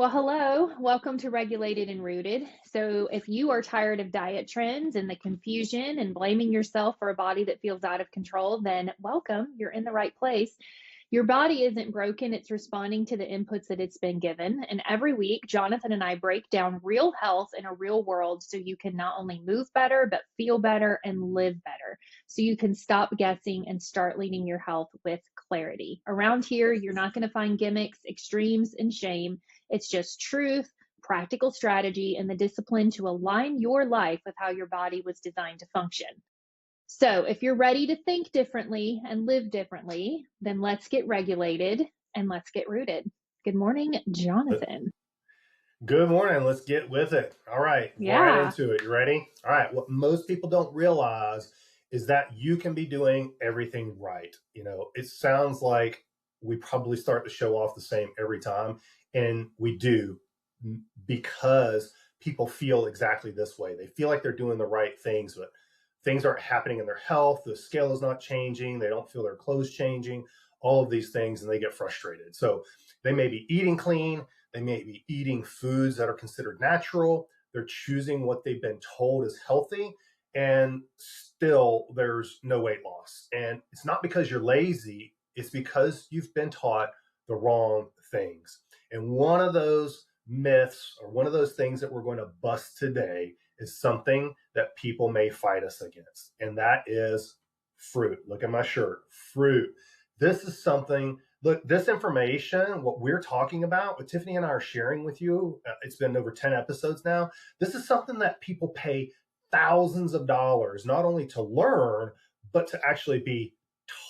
Well, hello. Welcome to Regulated and Rooted. So, if you are tired of diet trends and the confusion and blaming yourself for a body that feels out of control, then welcome. You're in the right place. Your body isn't broken, it's responding to the inputs that it's been given. And every week, Jonathan and I break down real health in a real world so you can not only move better, but feel better and live better. So you can stop guessing and start leading your health with clarity. Around here, you're not going to find gimmicks, extremes, and shame. It's just truth, practical strategy, and the discipline to align your life with how your body was designed to function. So, if you're ready to think differently and live differently, then let's get regulated and let's get rooted. Good morning, Jonathan. Good morning. Let's get with it. All right, right Yeah. into it. You ready? All right. What most people don't realize is that you can be doing everything right. It sounds like we probably start the show off the same every time, and we do because people feel exactly this way. They feel like they're doing the right things, but things aren't happening in their health. The scale is not changing. They don't feel their clothes changing, all of these things, and they get frustrated. So they may be eating clean, they may be eating foods that are considered natural. They're choosing what they've been told is healthy, and still there's no weight loss. And it's not because you're lazy, it's because you've been taught the wrong things. And one of those myths, or one of those things that we're going to bust today, is something that people may fight us against, and that is fruit. Look at my shirt, fruit. This is something. Look, this information, what we're talking about, what Tiffany and I are sharing with you, it's been over 10 episodes now. This is something that people pay thousands of dollars, not only to learn, but to actually be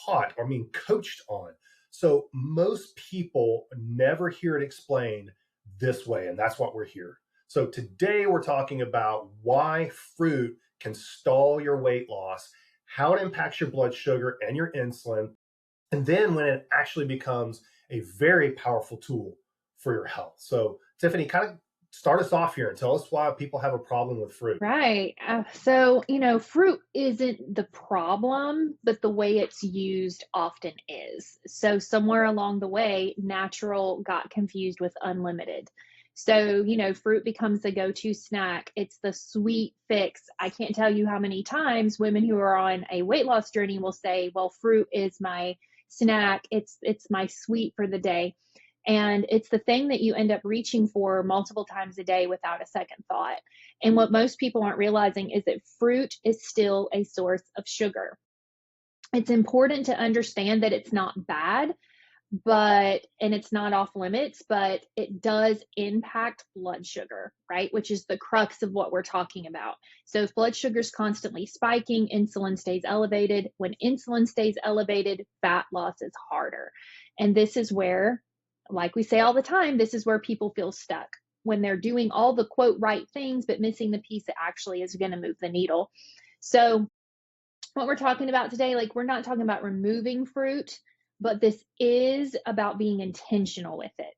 taught or being coached on. So most people never hear it explained this way, and that's what we're here. So today we're talking about why fruit can stall your weight loss, how it impacts your blood sugar and your insulin, and then when it actually becomes a very powerful tool for your health. So, Tiffany, kind of start us off here and tell us why people have a problem with fruit. Right. Fruit isn't the problem, but the way it's used often is. So, somewhere along the way, natural got confused with unlimited. So, fruit becomes the go to snack. It's the sweet fix. I can't tell you how many times women who are on a weight loss journey will say, well, fruit is my snack. It's my sweet for the day. And it's the thing that you end up reaching for multiple times a day without a second thought. And what most people aren't realizing is that fruit is still a source of sugar. It's important to understand that it's not bad, and it's not off limits, but it does impact blood sugar, right? Which is the crux of what we're talking about. So if blood sugar is constantly spiking, insulin stays elevated. When insulin stays elevated, fat loss is harder. And this is where, like we say all the time, this is where people feel stuck when they're doing all the quote right things, but missing the piece that actually is going to move the needle. So what we're talking about today, like we're not talking about removing fruit, but this is about being intentional with it.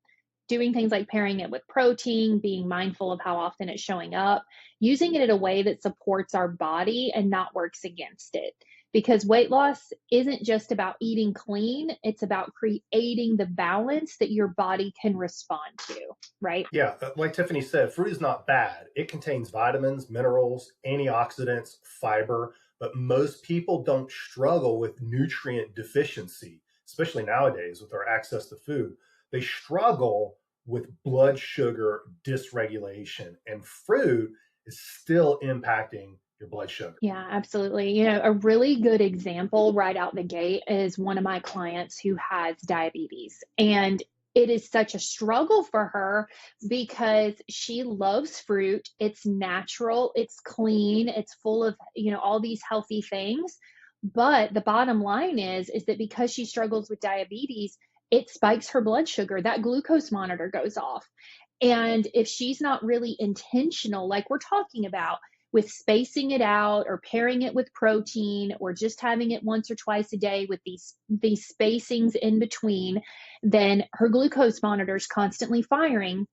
Doing things like pairing it with protein, being mindful of how often it's showing up, using it in a way that supports our body and not works against it. Because weight loss isn't just about eating clean, it's about creating the balance that your body can respond to, right? Yeah, like Tiffany said, fruit is not bad. It contains vitamins, minerals, antioxidants, fiber, but most people don't struggle with nutrient deficiency, especially nowadays with our access to food. They struggle with blood sugar dysregulation, and fruit is still impacting your blood sugar. Yeah, absolutely. A really good example right out the gate is one of my clients who has diabetes. And it is such a struggle for her because she loves fruit. It's natural, it's clean, it's full of, all these healthy things. But the bottom line is that because she struggles with diabetes, it spikes her blood sugar. That glucose monitor goes off. And if she's not really intentional, like we're talking about, with spacing it out or pairing it with protein or just having it once or twice a day with these spacings in between, then her glucose monitor is constantly firing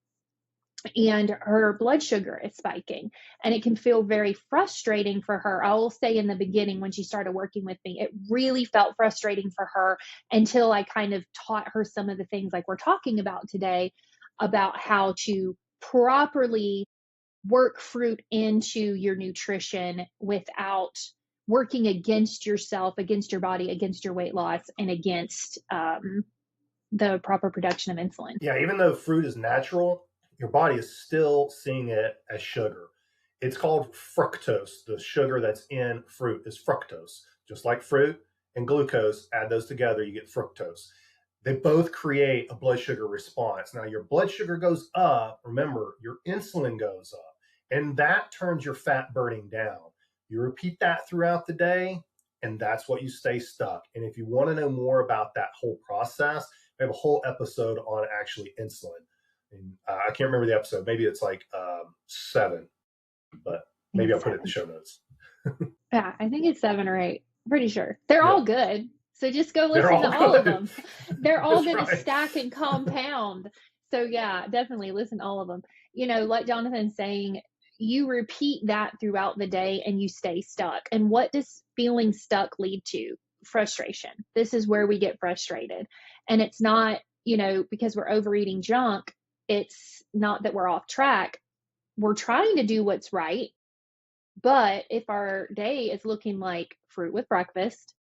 and her blood sugar is spiking. And it can feel very frustrating for her. I will say in the beginning when she started working with me, it really felt frustrating for her until I kind of taught her some of the things like we're talking about today. about how to properly work fruit into your nutrition without working against yourself, against your body, against your weight loss, and against the proper production of insulin. Yeah, even though fruit is natural, your body is still seeing it as sugar. It's called fructose. The sugar that's in fruit is fructose. Just like fruit and glucose, add those together, you get fructose. They both create a blood sugar response. Now, your blood sugar goes up. Remember, your insulin goes up, and that turns your fat burning down. You repeat that throughout the day, and that's what you stay stuck. And if you want to know more about that whole process, we have a whole episode on actually insulin. And I can't remember the episode. Maybe it's like 7, but maybe I'll put it in the show notes. Yeah, I think it's 7 or 8. Pretty sure. They're Yeah. all good. So just go listen to all of them. They're all going to stack and compound. So yeah, definitely listen to all of them. You know, like Jonathan's saying, you repeat that throughout the day and you stay stuck. And what does feeling stuck lead to? Frustration. This is where we get frustrated. And it's not, you know, because we're overeating junk. It's not that we're off track. We're trying to do what's right. But if our day is looking like fruit with breakfast,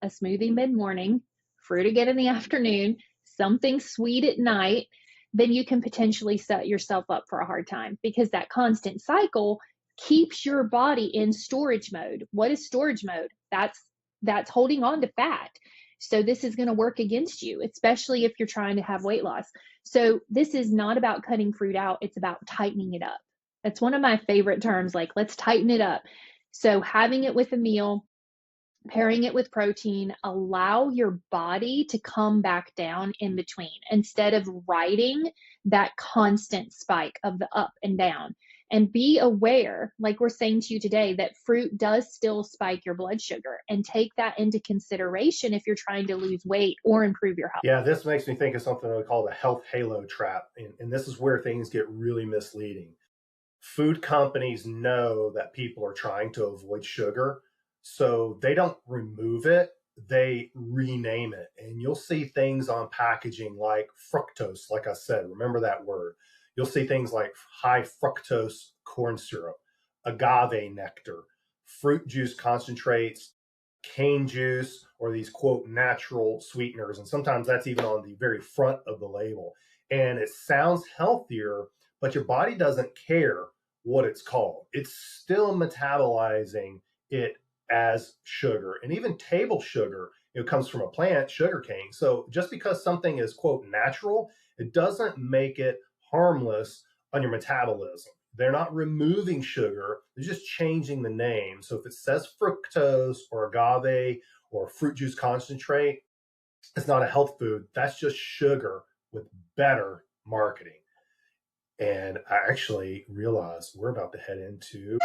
a smoothie mid-morning, fruit again in the afternoon, something sweet at night, then you can potentially set yourself up for a hard time, because that constant cycle keeps your body in storage mode. What is storage mode? That's holding on to fat. So this is going to work against you, especially if you're trying to have weight loss. So this is not about cutting fruit out. It's about tightening it up. That's one of my favorite terms, like let's tighten it up. So having it with a meal, pairing it with protein, allow your body to come back down in between instead of riding that constant spike of the up and down. And be aware, like we're saying to you today, that fruit does still spike your blood sugar, and take that into consideration if you're trying to lose weight or improve your health. Yeah, this makes me think of something that we call the health halo trap. And this is where things get really misleading. Food companies know that people are trying to avoid sugar, so they don't remove it, they rename it. And you'll see things on packaging like fructose, like I said, remember that word. You'll see things like high fructose corn syrup, agave nectar, fruit juice concentrates, cane juice, or these quote natural sweeteners. And sometimes that's even on the very front of the label. And it sounds healthier, but your body doesn't care what it's called. It's still metabolizing it as sugar. And even table sugar, it comes from a plant, sugarcane. So just because something is quote natural, it doesn't make it harmless on your metabolism. They're not removing sugar, they're just changing the name. So if it says fructose or agave or fruit juice concentrate, it's not a health food. That's just sugar with better marketing. And I actually realized we're about to head into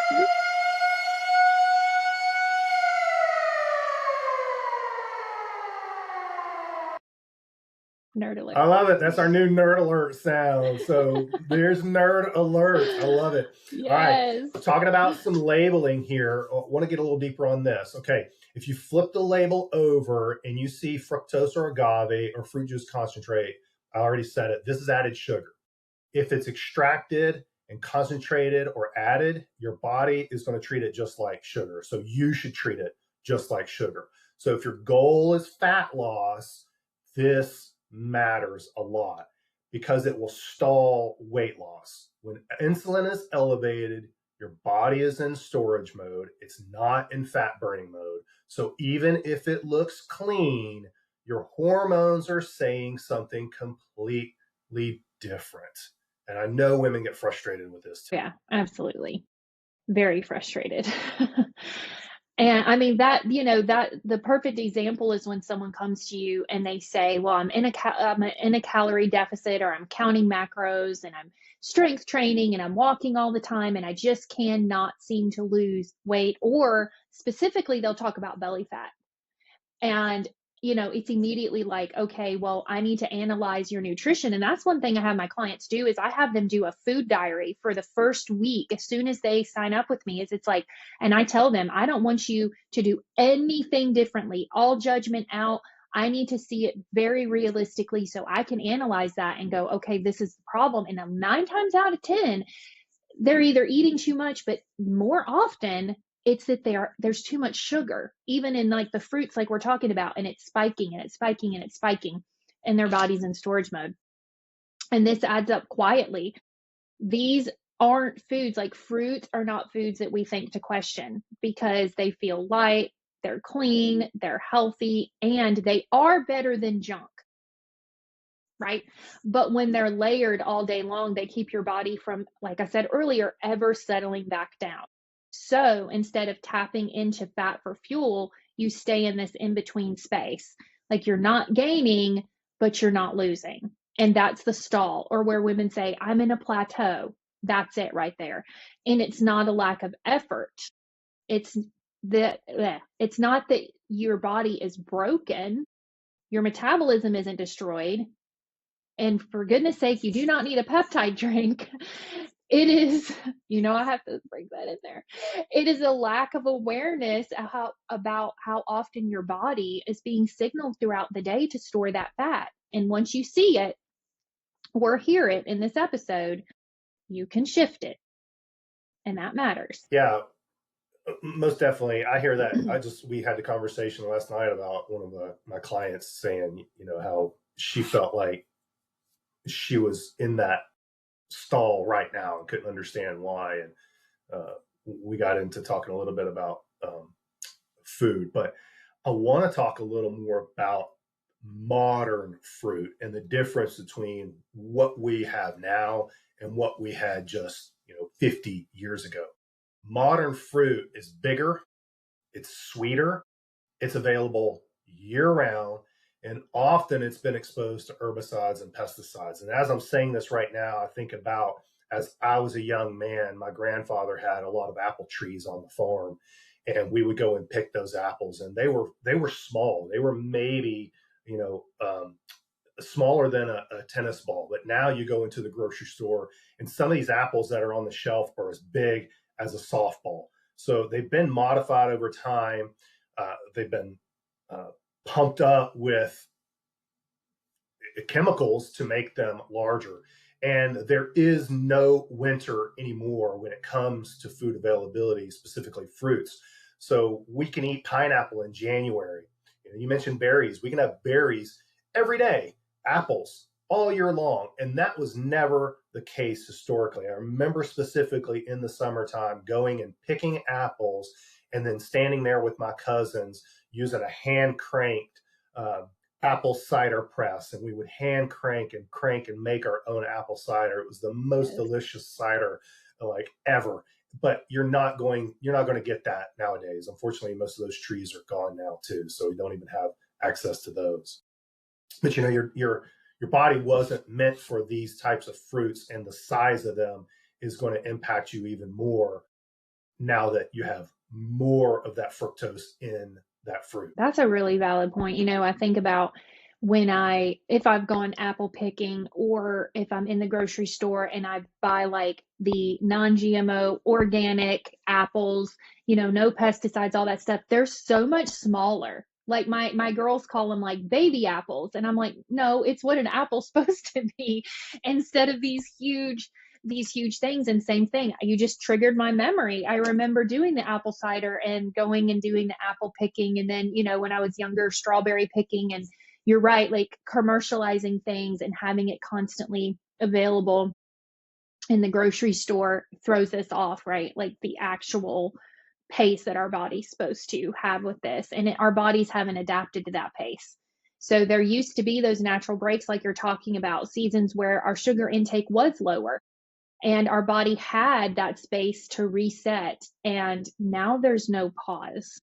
Nerd alert. I love it. That's our new nerd alert sound. So there's nerd alert. I love it. Yes. All right. Talking about some labeling here. I want to get a little deeper on this. Okay. If you flip the label over and you see fructose or agave or fruit juice concentrate, I already said it. This is added sugar. If it's extracted and concentrated or added, your body is going to treat it just like sugar. So you should treat it just like sugar. So if your goal is fat loss, this matters a lot because it will stall weight loss. When insulin is elevated, your body is in storage mode. It's not in fat burning mode. So even if it looks clean, your hormones are saying something completely different. And I know women get frustrated with this too. Yeah, absolutely. Very frustrated. And I mean that, you know, that the perfect example is when someone comes to you and they say, well, I'm in a calorie deficit, or I'm counting macros and I'm strength training and I'm walking all the time and I just cannot seem to lose weight. Or specifically, they'll talk about belly fat. And, you know, it's immediately like, okay, well, I need to analyze your nutrition. And that's one thing I have my clients do is I have them do a food diary for the first week. As soon as they sign up with me, it's like, and I tell them, I don't want you to do anything differently, all judgment out. I need to see it very realistically so I can analyze that and go, okay, this is the problem. And 9 times out of 10, they're either eating too much, but more often it's that there's too much sugar, even in like the fruits, like we're talking about, and it's spiking and it's spiking and it's spiking, and their body's in storage mode. And this adds up quietly. These aren't foods, like fruits are not foods that we think to question because they feel light, they're clean, they're healthy, and they are better than junk, right? But when they're layered all day long, they keep your body from, like I said earlier, ever settling back down. So instead of tapping into fat for fuel, you stay in this in between space. Like you're not gaining, but you're not losing. And that's the stall, or where women say, I'm in a plateau. That's it right there. And it's not a lack of effort. It's it's not that your body is broken. Your metabolism isn't destroyed. And for goodness sake, you do not need a peptide drink. It is, I have to bring that in there. It is a lack of awareness about how often your body is being signaled throughout the day to store that fat. And once you see it or hear it in this episode, you can shift it. And that matters. Yeah, most definitely. I hear that. We had the conversation last night about one of my clients saying, how she felt like she was in that stall right now and couldn't understand why. And we got into talking a little bit about food, but I want to talk a little more about modern fruit and the difference between what we have now and what we had just 50 years ago. Modern fruit is bigger, it's sweeter, it's available year round, and often it's been exposed to herbicides and pesticides. And as I'm saying this right now, I think about, as I was a young man, my grandfather had a lot of apple trees on the farm, and we would go and pick those apples, and they were small. They were maybe smaller than a tennis ball. But now you go into the grocery store, and some of these apples that are on the shelf are as big as a softball. So they've been modified over time. They've been pumped up with chemicals to make them larger. And there is no winter anymore when it comes to food availability, specifically fruits. So we can eat pineapple in January. You mentioned berries. We can have berries every day, apples all year long. And that was never the case historically. I remember specifically in the summertime going and picking apples and then standing there with my cousins using a hand cranked apple cider press, and we would hand crank and make our own apple cider. It was the most delicious cider like ever. But you're not going to get that nowadays. Unfortunately, most of those trees are gone now too, so we don't even have access to those. But your body wasn't meant for these types of fruits, and the size of them is going to impact you even more now that you have more of that fructose in that fruit. That's a really valid point. I think about if I've gone apple picking, or if I'm in the grocery store and I buy like the non-GMO organic apples, no pesticides, all that stuff, they're so much smaller. Like my girls call them like baby apples. And I'm like, no, it's what an apple's supposed to be, instead of these huge things. And same thing, you just triggered my memory. I remember doing the apple cider and going and doing the apple picking. And then, when I was younger, strawberry picking. And you're right, like commercializing things and having it constantly available in the grocery store throws this off, right? Like the actual pace that our body's supposed to have with this. And our bodies haven't adapted to that pace. So there used to be those natural breaks, like you're talking about, seasons where our sugar intake was lower and our body had that space to reset. And now there's no pause.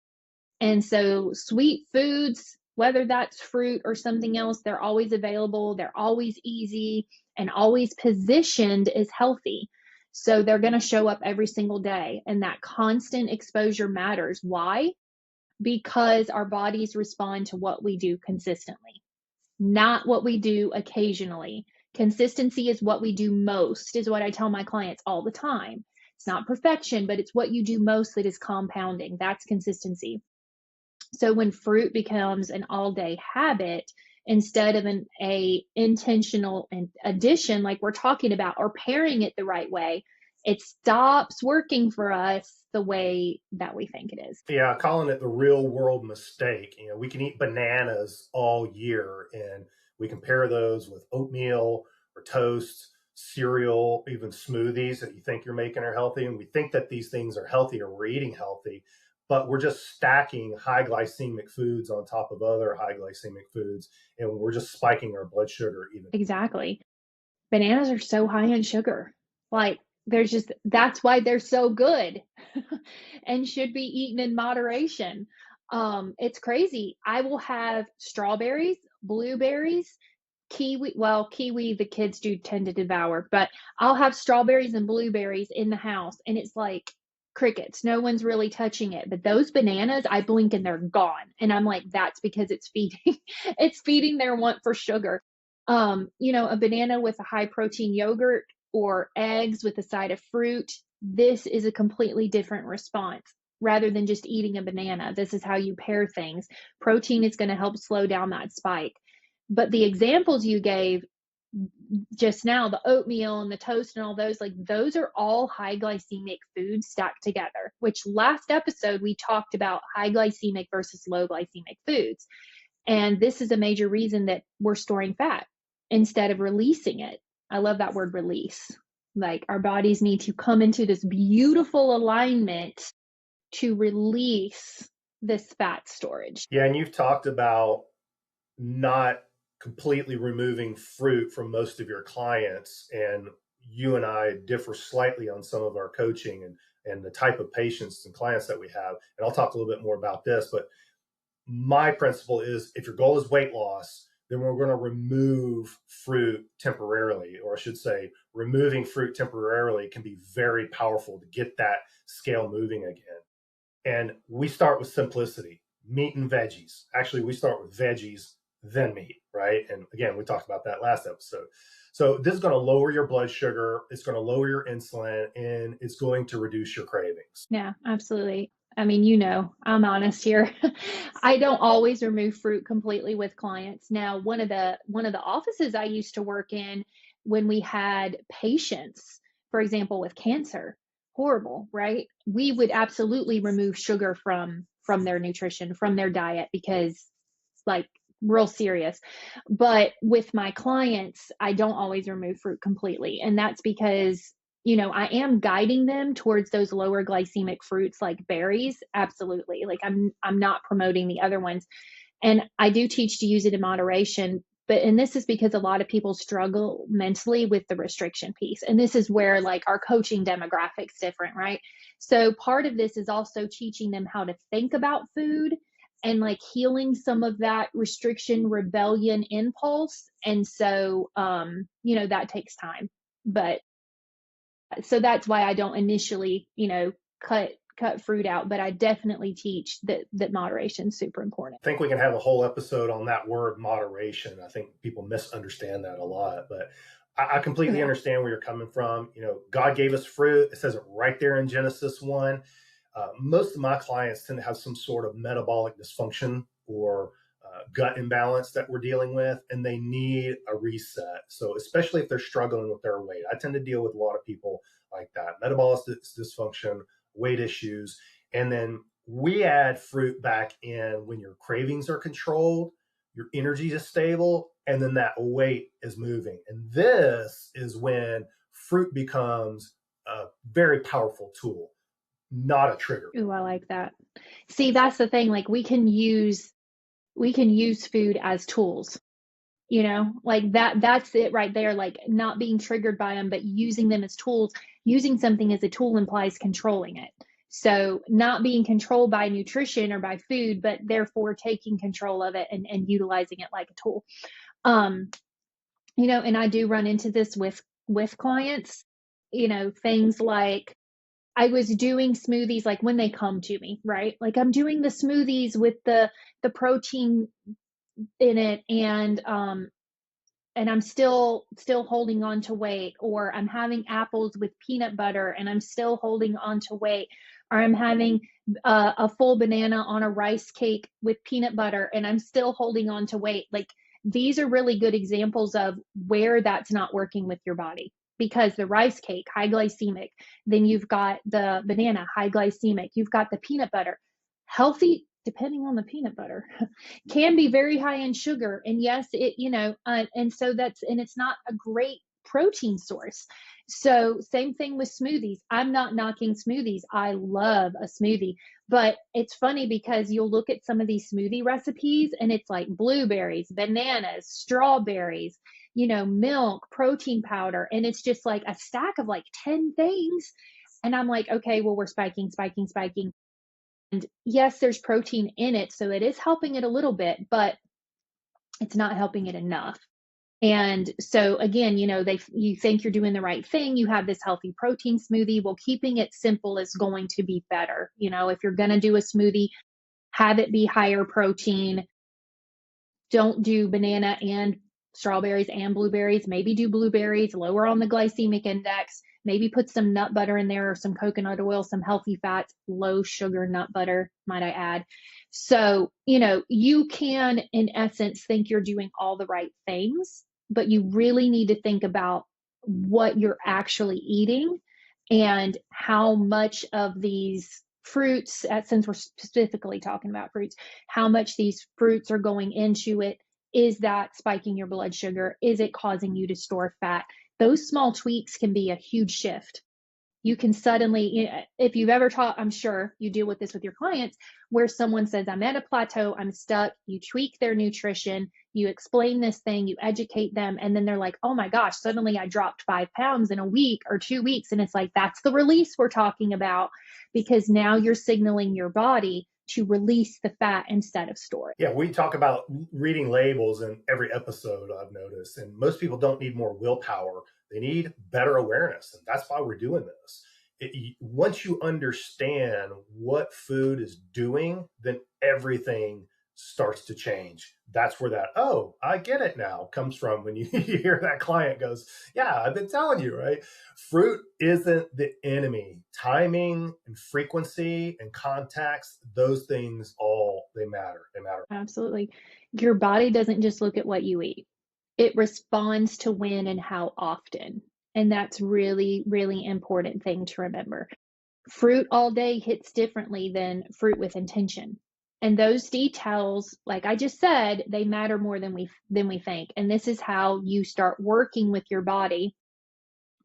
And so sweet foods, whether that's fruit or something else, they're always available. They're always easy and always positioned as healthy. So they're going to show up every single day. And that constant exposure matters. Why? Because our bodies respond to what we do consistently, not what we do occasionally. Consistency is what we do most, is what I tell my clients all the time. It's not perfection, but it's what you do most that is compounding. That's consistency. So when fruit becomes an all-day habit instead of a intentional addition like we're talking about, or pairing it the right way, it stops working for us the way that we think it is. Yeah, calling it the real world mistake. You know, we can eat bananas all year and we can pair those with oatmeal or toast, cereal, even smoothies that you think you're making are healthy. And we think that these things are healthy or we're eating healthy, but we're just stacking high glycemic foods on top of other high glycemic foods. And we're just spiking our blood sugar even. Exactly. Bananas are so high in sugar. Like, there's just that's why they're so good and should be eaten in moderation. It's crazy. I will have strawberries, blueberries, kiwi. Well, kiwi the kids do tend to devour, but I'll have strawberries and blueberries in the house, and it's like crickets. No one's really touching it. But those bananas, I blink and they're gone. And I'm like, that's because it's feeding it's feeding their want for sugar. A banana with a high protein yogurt or eggs with a side of fruit, this is a completely different response. Rather than just eating a banana, this is how you pair things. Protein is going to help slow down that spike. But the examples you gave just now, the oatmeal and the toast and all those, like those are all high glycemic foods stacked together, which last episode we talked about high glycemic versus low glycemic foods. And this is a major reason that we're storing fat instead of releasing it. I love that word release. Like our bodies need to come into this beautiful alignment to release this fat storage. Yeah, and you've talked about not completely removing fruit from most of your clients, and you and I differ slightly on some of our coaching and the type of patients and clients that we have. And I'll talk a little bit more about this, but my principle is if your goal is weight loss, then we're going to remove fruit temporarily, or I should say, removing fruit temporarily can be very powerful to get that scale moving again. And we start with simplicity, meat and veggies. Actually, we start with veggies, then meat, right? And again, we talked about that last episode. So this is going to lower your blood sugar, it's going to lower your insulin, and it's going to reduce your cravings. Yeah, absolutely. I mean, I'm honest here. I don't always remove fruit completely with clients. Now, one of the offices I used to work in when we had patients, for example, with cancer, horrible, right? We would absolutely remove sugar from their nutrition, from their diet because like real serious. But with my clients, I don't always remove fruit completely. And that's because I am guiding them towards those lower glycemic fruits like berries. Absolutely. Like I'm not promoting the other ones. And I do teach to use it in moderation. And this is because a lot of people struggle mentally with the restriction piece. And this is where like our coaching demographic's different, right? So part of this is also teaching them how to think about food and like healing some of that restriction rebellion impulse. And so that takes time. But so that's why I don't initially, cut fruit out, but I definitely teach that moderation is super important. I think we can have a whole episode on that word moderation. I think people misunderstand that a lot, but I completely Yeah. understand where you're coming from. You know, God gave us fruit. It says it right there in Genesis 1. Most of my clients tend to have some sort of metabolic dysfunction or gut imbalance that we're dealing with, and they need a reset. So, especially if they're struggling with their weight, I tend to deal with a lot of people like that metabolic dysfunction, weight issues. And then we add fruit back in when your cravings are controlled, your energy is stable, and then that weight is moving. And this is when fruit becomes a very powerful tool, not a trigger. Ooh, I like that. See, that's the thing. Like we can use food as tools, like that's it right there. Like not being triggered by them, but using them as tools. Using something as a tool implies controlling it. So not being controlled by nutrition or by food, but therefore taking control of it and utilizing it like a tool. Um, and I do run into this with clients, things like I was doing smoothies like when they come to me, right? Like I'm doing the smoothies with the protein in it and I'm still holding on to weight, or I'm having apples with peanut butter and I'm still holding on to weight. or I'm having a full banana on a rice cake with peanut butter and I'm still holding on to weight. Like these are really good examples of where that's not working with your body, because the rice cake, high glycemic, then you've got the banana, high glycemic, you've got the peanut butter, healthy, depending on the peanut butter, can be very high in sugar. And yes, it, and so and it's not a great protein source. So same thing with smoothies. I'm not knocking smoothies. I love a smoothie, but it's funny because you'll look at some of these smoothie recipes and it's like blueberries, bananas, strawberries, milk, protein powder, and it's just like a stack of like 10 things. And I'm like, okay, well, we're spiking, spiking, spiking. And yes, there's protein in it, so it is helping it a little bit, but it's not helping it enough. And so again, you think you're doing the right thing. You have this healthy protein smoothie. Well, keeping it simple is going to be better. If you're going to do a smoothie, have it be higher protein. Don't do banana and strawberries and blueberries. Maybe do blueberries, lower on the glycemic index. Maybe put some nut butter in there or some coconut oil, some healthy fats, low sugar nut butter, might I add. So, you can, in essence, think you're doing all the right things, but you really need to think about what you're actually eating and how much of these fruits, since we're specifically talking about fruits, how much these fruits are going into it. Is that spiking your blood sugar? Is it causing you to store fat? Those small tweaks can be a huge shift. You can suddenly, if you've ever taught, I'm sure you deal with this with your clients, where someone says, I'm at a plateau, I'm stuck. You tweak their nutrition, you explain this thing, you educate them, and then they're like, oh my gosh, suddenly I dropped 5 pounds in a week or 2 weeks. And it's like, that's the release we're talking about, because now you're signaling your body to release the fat instead of store it. Yeah, we talk about reading labels in every episode, I've noticed, and most people don't need more willpower. They need better awareness, and that's why we're doing this. Once you understand what food is doing, then everything starts to change. That's where that, oh, I get it now, comes from, when you hear that client goes, yeah, I've been telling you, right? Fruit isn't the enemy. Timing and frequency and context, those things all, they matter. They matter. Absolutely. Your body doesn't just look at what you eat. It responds to when and how often. And that's really, really important thing to remember. Fruit all day hits differently than fruit with intention. And those details, like I just said, they matter more than we think. And this is how you start working with your body,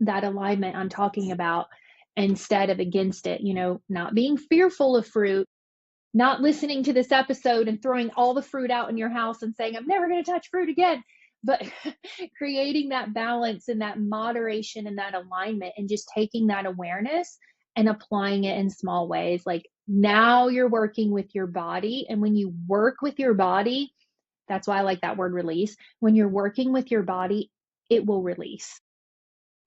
that alignment I'm talking about, instead of against it, not being fearful of fruit, not listening to this episode and throwing all the fruit out in your house and saying, I'm never going to touch fruit again. But creating that balance and that moderation and that alignment, and just taking that awareness and applying it in small ways. Like now you're working with your body. And when you work with your body, that's why I like that word release. When you're working with your body, it will release,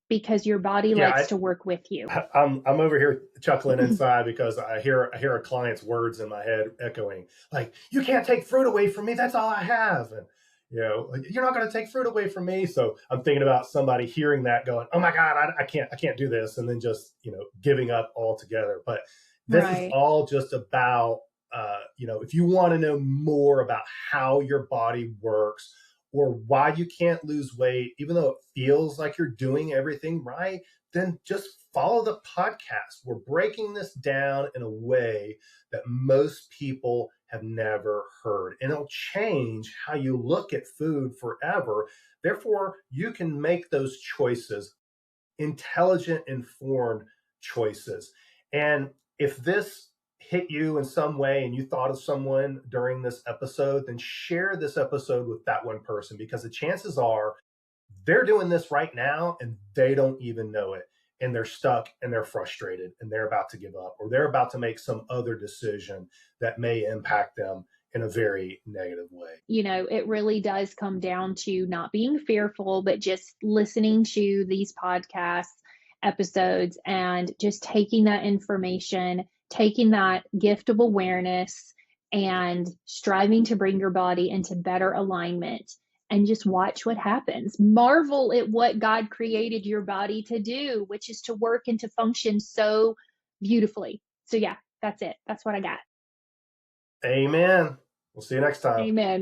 because your body Yeah, likes to work with you. I'm over here chuckling inside because I hear a client's words in my head echoing, like, you can't take fruit away from me, that's all I have. And like, you're not going to take fruit away from me. So I'm thinking about somebody hearing that going, oh my God, I can't do this, and then just giving up altogether. But this is Right. all just about if you want to know more about how your body works, or why you can't lose weight, even though it feels like you're doing everything right, then just follow the podcast. We're breaking this down in a way that most people have never heard, and it'll change how you look at food forever. Therefore, you can make those choices, intelligent, informed choices. And if this hit you in some way and you thought of someone during this episode, then share this episode with that one person, because the chances are they're doing this right now and they don't even know it. And they're stuck and they're frustrated and they're about to give up, or they're about to make some other decision that may impact them in a very negative way. It really does come down to not being fearful, but just listening to these podcast episodes and just taking that information, taking that gift of awareness, and striving to bring your body into better alignment, and just watch what happens. Marvel at what God created your body to do, which is to work and to function so beautifully. So yeah, that's it. That's what I got. Amen. We'll see you next time. Amen.